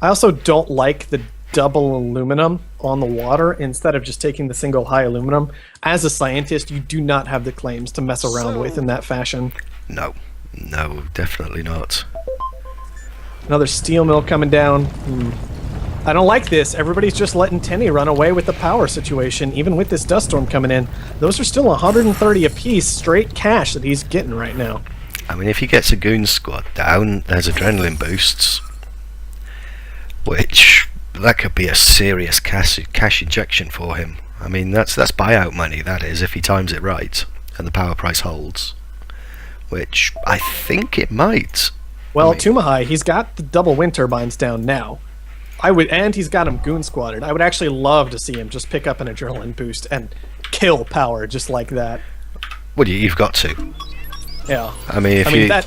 I also don't like the double aluminum on the water instead of just taking the single high aluminum. As a scientist, you do not have the claims to mess around with in that fashion. No, definitely not. Another steel mill coming down. I don't like this. Everybody's just letting Tourny run away with the power situation, even with this dust storm coming in. Those are still 130 apiece straight cash that he's getting right now. I mean, if he gets a goon squad down, there's adrenaline boosts, which that could be a serious cash injection for him. I mean, that's buyout money, that is, if he times it right and the power price holds, which I think it might. Well, Tumahai, he's got the double wind turbines down now. And he's got him goon squatted. I would actually love to see him just pick up an adrenaline boost and kill power just like that. Well, you've got to. Yeah. I mean, that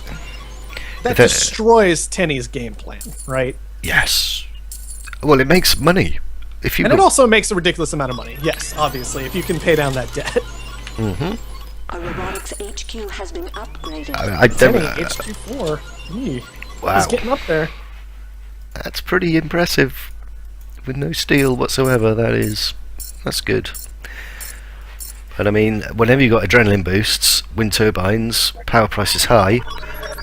destroys Tourny's game plan, right? Yes. Well, it makes money. And it also makes a ridiculous amount of money. Yes, obviously, if you can pay down that debt. A robotics HQ has been upgraded. Tourny, HQ4. Wow. He's getting up there. That's pretty impressive. With no steel whatsoever, that's good. But I mean, whenever you got adrenaline boosts, wind turbines, power price is high,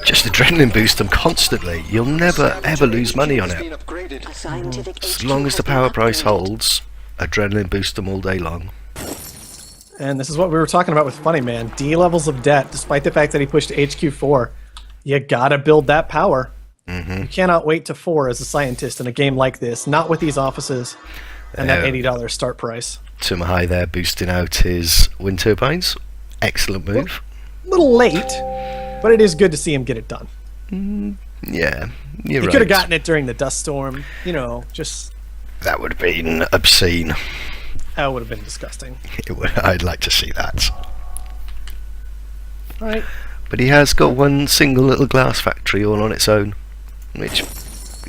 just adrenaline boost them constantly. You'll never ever lose money on it. As long as the power price holds, adrenaline boost them all day long. And this is what we were talking about with Funny Man. D levels of debt, despite the fact that he pushed HQ4. You gotta build that power. You cannot wait to 4 as a scientist in a game like this, not with these offices and that $80 start price. Tumahai there boosting out his wind turbines. Excellent move. A little late, but it is good to see him get it done. Yeah, you're right. He could have gotten it during the dust storm, just... That would have been obscene. That would have been disgusting. I'd like to see that. Right. But he has got one single little glass factory all on its own, which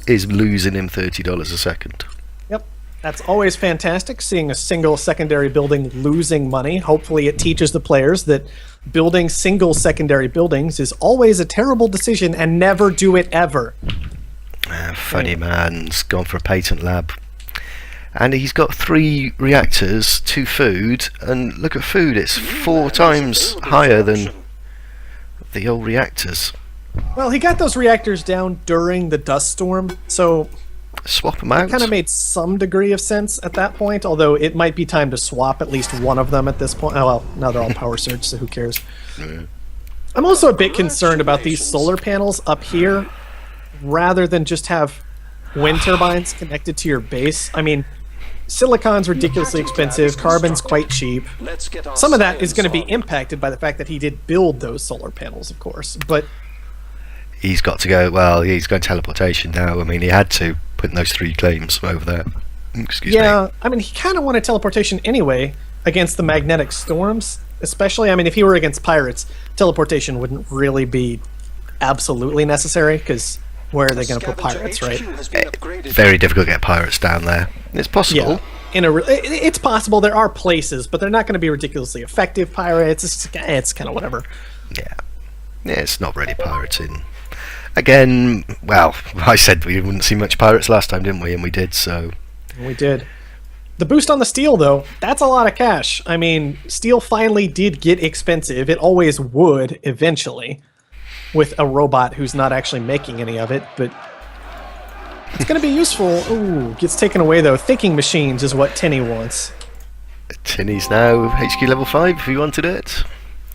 is losing him $30 a second. Yep. That's always fantastic, seeing a single secondary building losing money. Hopefully it teaches the players that building single secondary buildings is always a terrible decision and never do it ever. Funny man's gone for a patent lab. And he's got 3 reactors, 2 food, and look at food, it's 4 times higher than the old reactors. Well, he got those reactors down during the dust storm, so swap them out. It kind of made some degree of sense at that point, although it might be time to swap at least one of them at this point. Oh well, now they're all power surge, so who cares? I'm also a bit concerned about these solar panels up here, rather than just have wind turbines connected to your base. I mean, silicon's ridiculously expensive, carbon's quite cheap. Some of that is going to be impacted by the fact that he did build those solar panels, of course, but he's got to go, well, he's going teleportation now. I mean, he had to, putting those 3 claims over there. Excuse me. Yeah, I mean, he kind of wanted teleportation anyway against the magnetic storms, especially, I mean, if he were against pirates, teleportation wouldn't really be absolutely necessary, because where are they going to put pirates, right? Very difficult to get pirates down there. It's possible. Yeah, it's possible. There are places, but they're not going to be ridiculously effective pirates. It's kind of whatever. Yeah, it's not really pirating. Again, well, I said we wouldn't see much pirates last time, didn't we? And we did, so... We did. The boost on the steel, though, that's a lot of cash. I mean, steel finally did get expensive. It always would, eventually, with a robot who's not actually making any of it, but it's going to be useful. Ooh, gets taken away, though. Thinking machines is what Tourny wants. Tourny's now HQ level 5, if he wanted it.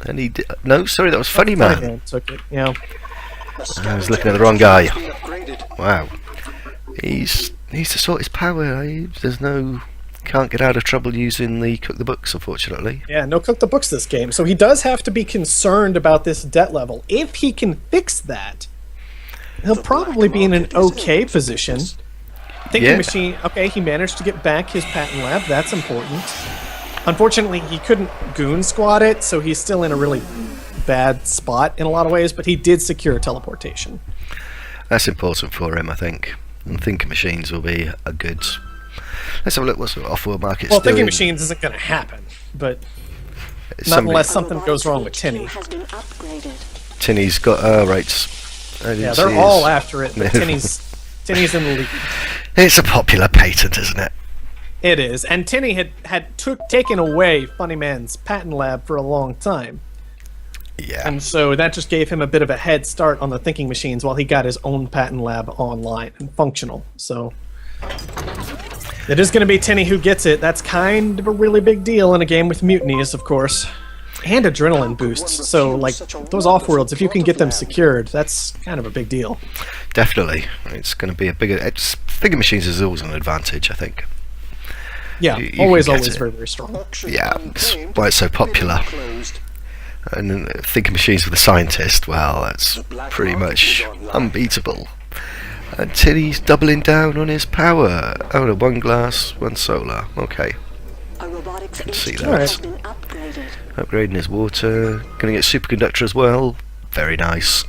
And he did... No, sorry, that was Funny Man. Took it, yeah. I was looking at the wrong guy. Wow. He's needs to sort his power. Can't get out of trouble using the cook the books, unfortunately. Yeah, no cook the books this game. So he does have to be concerned about this debt level. If he can fix that, he'll probably be in an okay position. Thinking machine, okay, he managed to get back his patent lab. That's important. Unfortunately, he couldn't goon squad it, so he's still in a really bad spot in a lot of ways, but he did secure teleportation. That's important for him, I think. And thinking machines will be a good... Let's have a look what sort of off-world market's doing. Thinking machines isn't going to happen, but not unless something goes wrong with Tourny. Tourny's got... right. Yeah, they're all after it, but Tourny's in the lead. It's a popular patent, isn't it? It is, and Tinny had taken away Funny Man's patent lab for a long time. Yeah. And so that just gave him a bit of a head start on the thinking machines while he got his own patent lab online and functional. So it is going to be Tinny who gets it. That's kind of a really big deal in a game with mutinies, of course. And adrenaline boosts. So, like, those off-worlds, if you can get them secured, that's kind of a big deal. Definitely. It's going to be a bigger... Thinking machines is always an advantage, I think. Yeah, You always can get it. very, very strong. Yeah, it's why it's so popular. And thinking machines with a scientist, well, that's pretty much unbeatable. And Tinny's doubling down on his power. Oh no, 1 glass, 1 solar. Okay. A robotics See HQ that. has been upgraded. Upgrading his water. Gonna get superconductor as well. Very nice.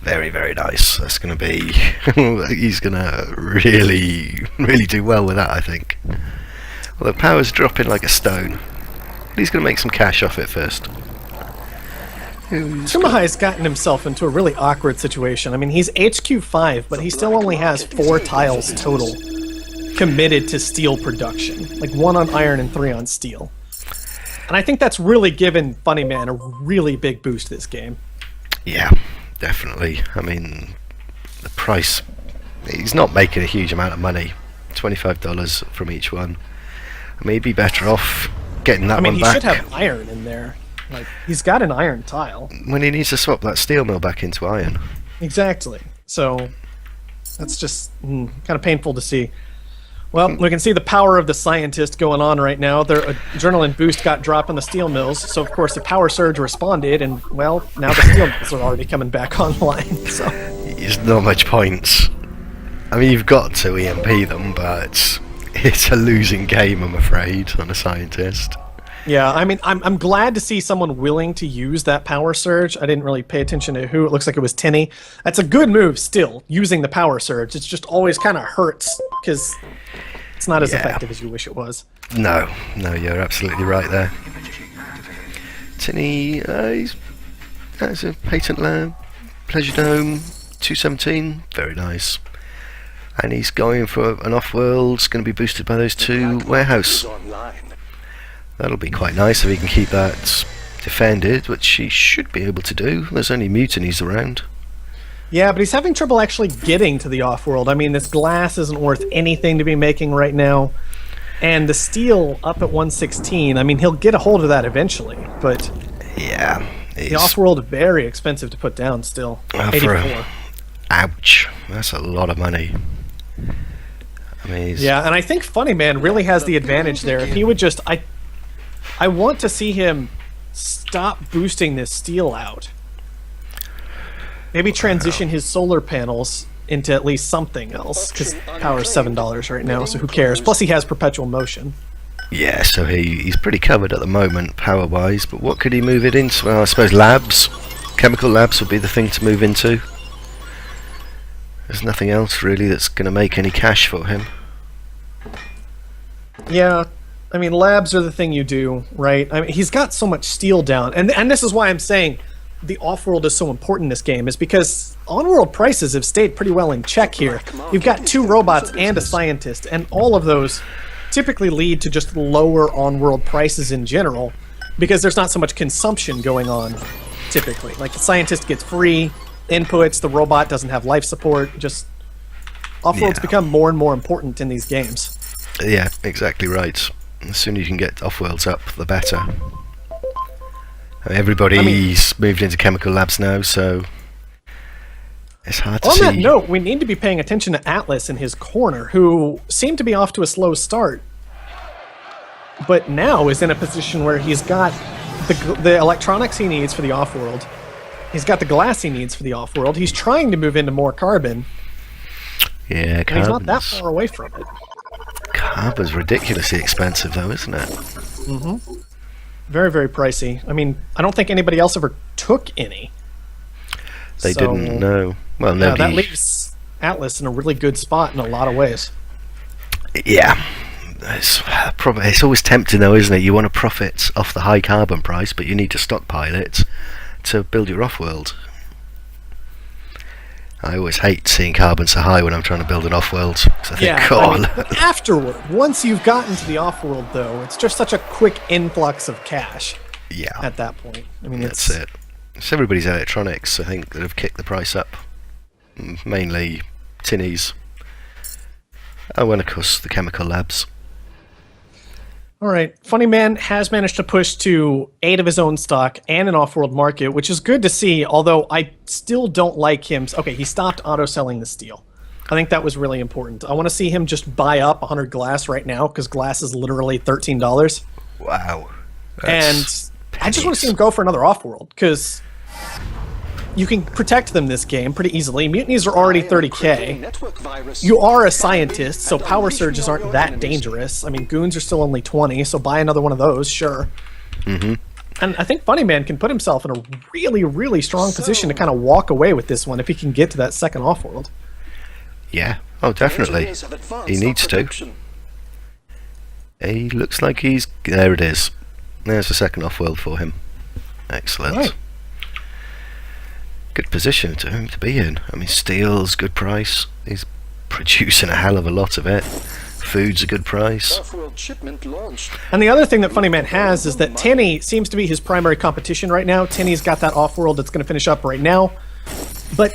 Very, very nice. That's gonna be... he's gonna really, really do well with that, I think. Well, the power's dropping like a stone. He's gonna make some cash off it first. Tumahai's gotten himself into a really awkward situation. I mean, he's HQ 5, but he still only has 4 tiles total committed to steel production. Like 1 on iron and 3 on steel. And I think that's really given Funny Man a really big boost this game. Yeah, definitely. I mean, the price... He's not making a huge amount of money. $25 from each one. I mean, he'd be better off getting that one back. I mean, he should have iron in there. Like, he's got an iron tile. When he needs to swap that steel mill back into iron. Exactly. So, that's just kind of painful to see. Well, we can see the power of the scientist going on right now. Their adrenaline boost got dropped on the steel mills, so of course the power surge responded, and, well, now the steel mills are already coming back online, so... There's not much point. I mean, you've got to EMP them, but it's a losing game, I'm afraid, on a scientist. Yeah, I mean, I'm glad to see someone willing to use that power surge. I didn't really pay attention to who. It looks like it was Tinny. That's a good move still, using the power surge. It's just always kind of hurts, because it's not as effective as you wish it was. No, you're absolutely right there. Tinny, that's a patent lab. Pleasure Dome, 217, very nice. And he's going for an off-world. It's going to be boosted by those 2 warehouse. That'll be quite nice if he can keep that defended, which he should be able to do. There's only mutinies around. Yeah, but he's having trouble actually getting to the off-world. I mean, this glass isn't worth anything to be making right now. And the steel up at 116, I mean, he'll get a hold of that eventually, but... Yeah. The off-world, very expensive to put down still. 84. Ouch. That's a lot of money. I mean, yeah, and I think Funny Man really has the advantage there. If he would just... I want to see him stop boosting this steel out. Maybe transition his solar panels into at least something else, because power's $7 right now, so who cares? Plus he has perpetual motion. Yeah, so he's pretty covered at the moment, power-wise, but what could he move it into? Well, I suppose labs. Chemical labs would be the thing to move into. There's nothing else, really, that's going to make any cash for him. Yeah, I mean, labs are the thing you do, right? I mean, he's got so much steel down, and this is why I'm saying the off-world is so important in this game, is because on-world prices have stayed pretty well in check here. You've got 2 robots and a scientist, and all of those typically lead to just lower on-world prices in general, because there's not so much consumption going on, typically. Like, the scientist gets free inputs, the robot doesn't have life support, just... Off-worlds become more and more important in these games. Yeah, exactly right. The sooner you can get off-worlds up, the better. I mean, everybody's moved into chemical labs now, so it's hard to see. On that note, we need to be paying attention to Atlas in his corner, who seemed to be off to a slow start, but now is in a position where he's got the electronics he needs for the off-world. He's got the glass he needs for the off-world. He's trying to move into more carbon. Yeah, and he's not that far away from it. Carbon's ridiculously expensive, though, isn't it? Mm-hmm. Very, very pricey. I mean, I don't think anybody else ever took any. They didn't know. Well, yeah, nobody... that leaves Atlas in a really good spot in a lot of ways. Yeah. It's always tempting, though, isn't it? You want to profit off the high carbon price, but you need to stockpile it to build your off-world. I always hate seeing carbon so high when I'm trying to build an off-world. 'Cause I think, Yeah, "Oh, I mean, afterward, once you've gotten to the off-world, though, it's just such a quick influx of cash yeah, at that point. I mean, that's it." It's everybody's electronics, I think, that have kicked the price up. Mainly tinnies. Oh, and of course the chemical labs. All right, Funny Man has managed to push to 8 of his own stock and an off-world market, which is good to see, although I still don't like him. Okay, he stopped auto-selling the steel. I think that was really important. I want to see him just buy up 100 glass right now, because glass is literally $13. Wow. And That's I just want to see him pennies. go for another off-world, because you can protect them this game pretty easily. Mutinies are already 30k. You are a scientist, so power surges aren't that dangerous. I mean, goons are still only 20, so buy another one of those, sure. Mm-hmm. And I think Funny Man can put himself in a really, really strong position to kind of walk away with this one if he can get to that second off-world. Yeah. Oh, definitely. He needs to. He looks like he's... There it is. There's the second off-world for him. Excellent. Right. Good position to him to be in. I mean, steel's good price. He's producing a hell of a lot of it. Food's a good price. And the other thing that Funny Man has is that Tinny seems to be his primary competition right now. Tinny's got that off-world that's going to finish up right now. But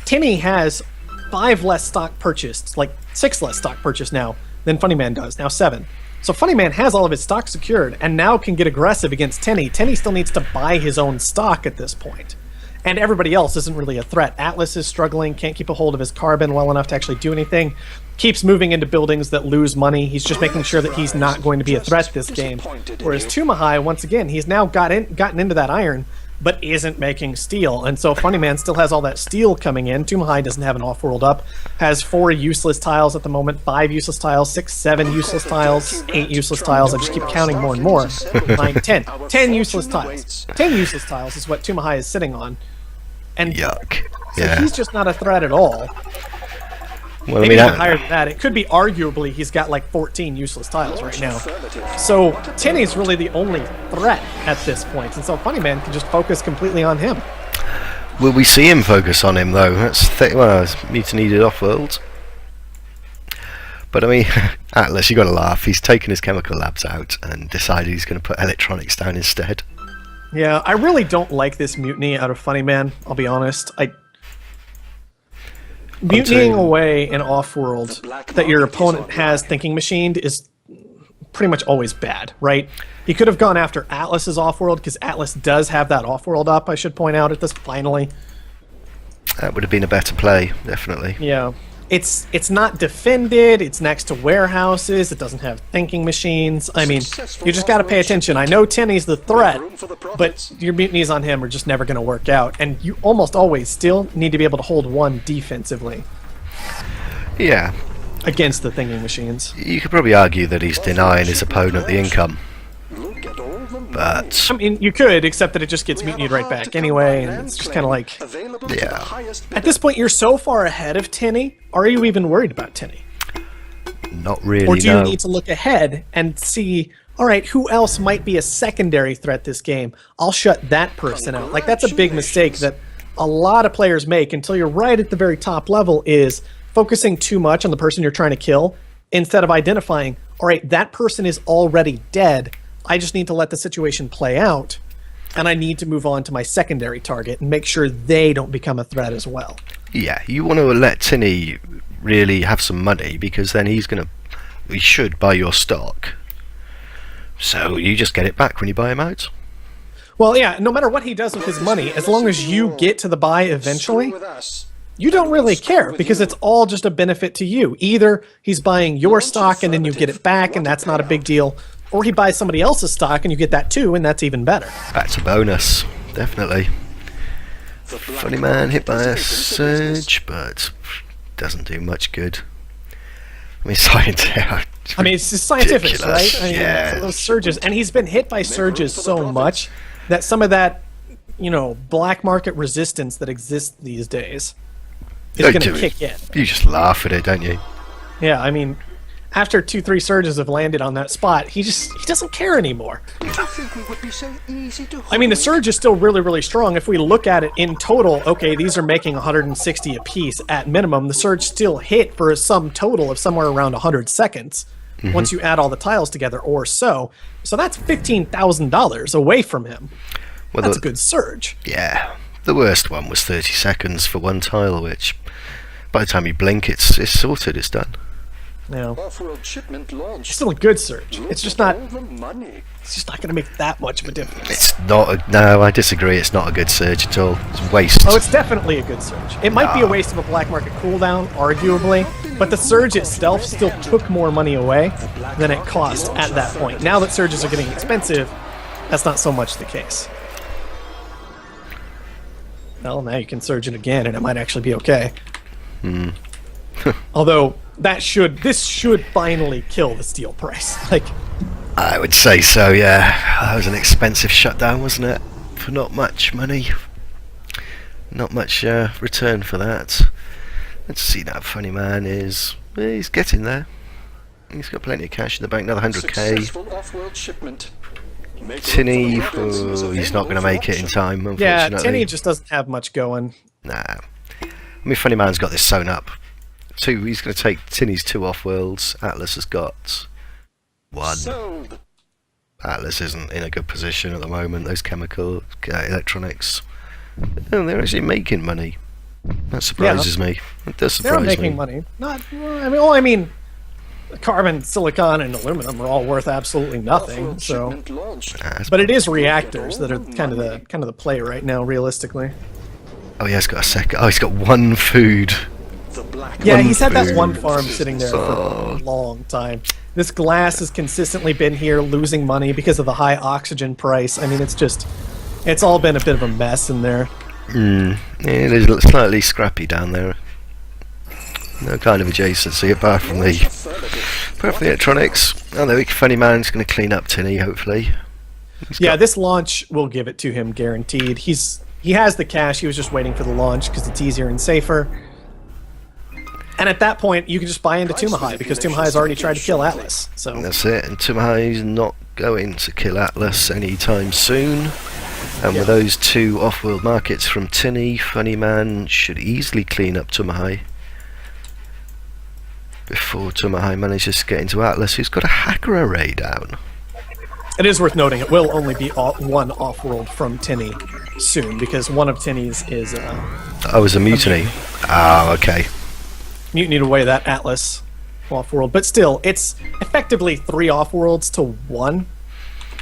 Tinny has 5 less stock purchased, like 6 less stock purchased now than Funny Man does, now 7. So Funny Man has all of his stock secured and now can get aggressive against Tinny. Tinny still needs to buy his own stock at this point. And everybody else isn't really a threat. Atlas is struggling, can't keep a hold of his carbon well enough to actually do anything. Keeps moving into buildings that lose money. He's just making sure that he's not going to be a threat this game. Whereas Tumahai, once again, he's now gotten into that iron, but isn't making steel. And so Funny Man still has all that steel coming in. Tumahai doesn't have an off-world up. Has 4 useless tiles at the moment, 5 useless tiles, 6, 7 useless tiles, 8 useless tiles. I just keep counting more and more. 9, 10. 10 useless tiles. 10 useless tiles is what Tumahai is sitting on. And Yuck. so Yeah. he's just not a threat at all. Well, I Maybe mean, even higher than that. It could be arguably he's got like 14 useless tiles right now. So Tinny's really the only threat at this point. And so Funny Man can just focus completely on him. will we see him focus on him though? That's well, it's mutiny off-world. But I mean, Atlas, you got to laugh. He's taken his chemical labs out and decided he's going to put electronics down instead. Yeah, I really don't like this mutiny out of Funny Man, I'll be honest. Mutinying away an off-world that your opponent has thinking machined is pretty much always bad, right? He could have gone after Atlas's off-world, because Atlas does have that off-world up, I should point out at this finally. That would have been a better play, definitely. Yeah. It's not defended, it's next to warehouses, it doesn't have thinking machines. I mean, you just gotta pay attention. I know Tinny's the threat, but your mutinies on him are just never gonna work out. And you almost always still need to be able to hold one defensively Yeah. against the thinking machines. You could probably argue that he's denying his opponent the income. But I mean, you could, except that it just gets mutinied right back anyway, and it's just kind of like... yeah, At this point, you're so far ahead of Tinny, are you even worried about Tinny? not really. Or do you no. need to look ahead and see, all right, who else might be a secondary threat this game? I'll shut that person out. Like, that's a big mistake that a lot of players make until you're right at the very top level, is focusing too much on the person you're trying to kill instead of identifying, all right, that person is already dead. I just need to let the situation play out, and I need to move on to my secondary target and make sure they don't become a threat as well. Yeah, you want to let Tinny really have some money, because then he should buy your stock. So you just get it back when you buy him out. Well, yeah, no matter what he does with his money, as long as you get to the buy eventually, you don't really care, because it's all just a benefit to you. Either he's buying your stock and then you get it back, and that's not a big deal, or he buys somebody else's stock and you get that too, and that's even better. That's a bonus, definitely. Funny Man hit by a surge, but doesn't do much good. I mean, scientific. I mean, it's just scientific, ridiculous. right? I mean, Yeah. those surges, and he's been hit by surges so much that some of that, black market resistance that exists these days is going to kick in. You just laugh at it, don't you? Yeah, I mean, after 2-3 surges have landed on that spot, he doesn't care anymore. I mean, the surge is still really, really strong. If we look at it in total, okay, these are making 160 apiece at minimum. The surge still hit for a sum total of somewhere around 100 seconds once you add all the tiles together or so. So that's $15,000 away from him. Well, That's a good surge. Yeah, the worst one was 30 seconds for one tile, which by the time you blink, it's sorted, it's done. No. Off-world shipment launched. It's still a good surge. It's just not. All the money. It's just not going to make that much of a difference. It's not. No, I disagree. It's not a good surge at all. It's a waste. Oh, it's definitely a good surge. It might be a waste of a black market cooldown, arguably, but the surge itself still took more money away than it cost at that point. Now that surges are getting expensive, that's not so much the case. Well, now you can surge it again, and it might actually be okay. Although this should finally kill the steel price. Like, I would say so. Yeah, that was an expensive shutdown, wasn't it? For not much money, not much return for that. Let's see. That funny man he's getting there. He's got plenty of cash in the bank. Another 100k. Successful off-world shipment. Tinny, he's not going to make it in time, unfortunately. yeah, Tourny just doesn't have much going. Nah. I mean, funny man's got this sewn up. He's going to take Tinny's 2 off-worlds. Atlas has got 1. Sold. Atlas isn't in a good position at the moment. Those chemical electronics, oh, they're actually making money. That surprises me. It does They're surprise making me. money. I mean, carbon, silicon, and aluminum are all worth absolutely nothing. Off-world So, shipment launched. but it is reactors that are kind of the play right now, realistically. Oh yeah, he's got a second. Oh, he's got 1 food. The black. Yeah, One he's had that food. one farm sitting there for Oh. a long time. This glass has consistently been here losing money because of the high oxygen price. I mean, it's all been a bit of a mess in there. Yeah, it is slightly scrappy down there. No kind of adjacency apart from the electronics. Oh, the funny man's going to clean up Tinny, hopefully. Yeah, this launch will give it to him guaranteed. He has the cash. He was just waiting for the launch because it's easier and safer. And at that point, you can just buy into Tumahai because Tumahai has already tried to kill Atlas. So That's it, and Tumahai's not going to kill Atlas anytime soon. And with those 2 off-world markets from Tinny, Funny Man should easily clean up Tumahai before Tumahai manages to get into Atlas, who's got a hacker array down. it is worth noting it will only be one off-world from Tinny soon because one of Tinny's is Oh, it was a mutiny. Ah, okay. mutiny away that Atlas off-world. But still, it's effectively 3 off-worlds to 1,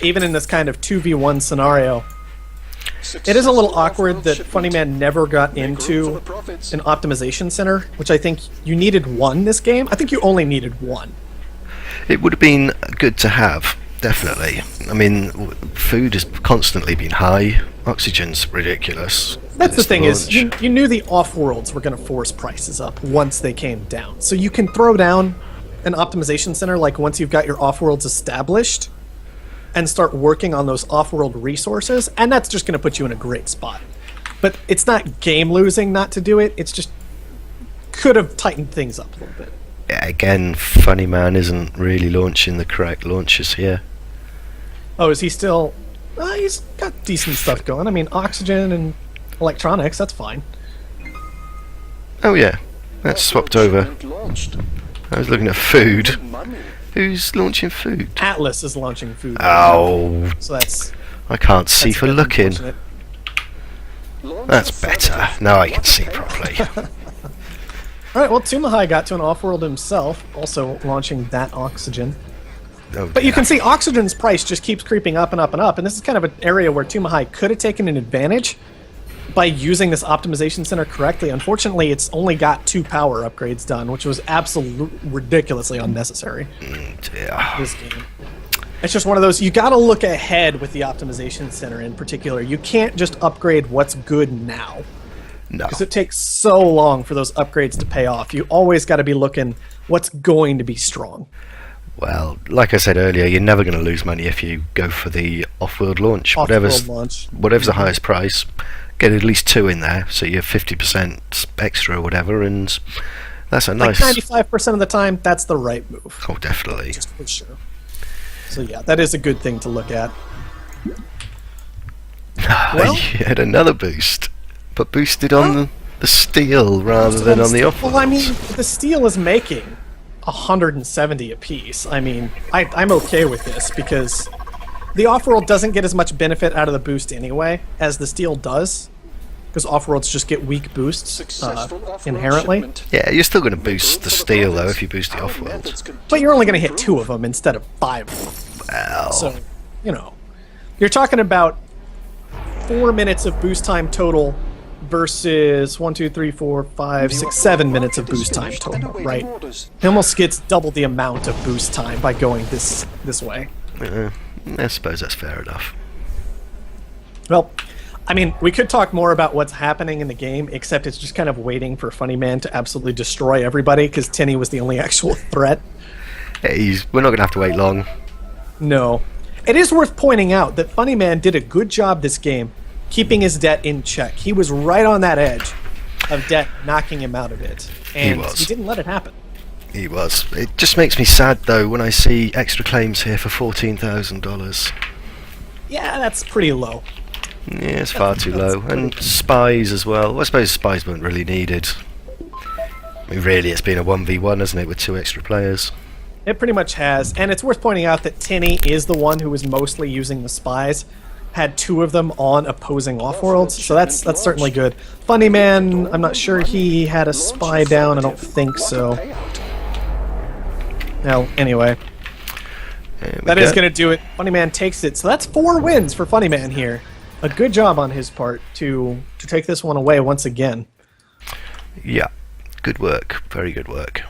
even in this kind of 2v1 scenario. It is a little awkward that Funny Man never got into an optimization center, which I think you needed 1 this game. I think you only needed 1. It would have been good to have, definitely. I mean, food has constantly been high. Oxygen's ridiculous. That's the It's thing is, launch. you knew the off-worlds were going to force prices up once they came down. So you can throw down an optimization center like once you've got your off-worlds established and start working on those off-world resources, and that's just going to put you in a great spot. But it's not game losing not to do it, it's just could have tightened things up a little bit. Yeah, again, Funny Man isn't really launching the correct launches here. Oh, is he still... he's got decent stuff going. I mean, oxygen and electronics, that's fine. Oh yeah, that's swapped over. Shipment launched. I was looking at food. Money. Who's launching food? Atlas is launching food. Oh, So that's... I can't see that's a for bit looking. unfortunate. Launch That's better. Now I can see properly. Alright, well, Tumahai got to an off-world himself, also launching that oxygen. Oh, But you can see oxygen's price just keeps creeping up and up and up, and this is kind of an area where Tumahai could have taken an advantage by using this optimization center correctly. Unfortunately, it's only got 2 power upgrades done, which was absolutely ridiculously unnecessary dear. this game. It's just one of those, you gotta look ahead with the optimization center in particular. You can't just upgrade what's good now, No. because it takes so long for those upgrades to pay off. You always gotta be looking what's going to be strong. Well, like I said earlier, you're never going to lose money if you go for the off-world launch. Off-world launch. Whatever's the highest price, get at least 2 in there, so you're 50% extra or whatever, and That's a Like nice. 95% of the time, that's the right move. Oh, definitely. Just for sure. So yeah, that is a good thing to look at. Well- You had another boost, but boosted on the steel rather than on the off. Well, I mean, the steel is making 170 apiece. I mean, I'm okay with this because the off-world doesn't get as much benefit out of the boost anyway as the steel does, because off-worlds just get weak boosts Successful off-world inherently. shipment. Yeah, you're still going to boost the steel though if you boost the Our off-world. methods continue But you're only going to hit improve. 2 of them instead of 5 of them. Well, So, you know, you're talking about 4 minutes of boost time total versus 1, 2, 3, 4, 5, 6, 7 minutes of boost time total, right? He almost gets double the amount of boost time by going this way. I suppose that's fair enough. Well, I mean, we could talk more about what's happening in the game, except it's just kind of waiting for Funny Man to absolutely destroy everybody, because Tinny was the only actual threat. We're not going to have to wait long. No. It is worth pointing out that Funny Man did a good job this game keeping his debt in check. He was right on that edge of debt knocking him out of it. And was. he didn't let it happen. He was. It just makes me sad though when I see extra claims here for $14,000. Yeah, that's pretty low. Yeah, it's far too low. And spies as well. Well, I suppose spies weren't really needed. I mean, really, it's been a 1v1, hasn't it, with 2 extra players? It pretty much has. And it's worth pointing out that Tinny is the one who was mostly using the spies. Had 2 of them on opposing off-worlds, so that's certainly good. Funny Man, I'm not sure he had a spy down, I don't think so. Well, anyway, that is going to do it. Funny Man takes it, so that's 4 wins for Funny Man here. A good job on his part to take this one away once again. Yeah, good work. Very good work.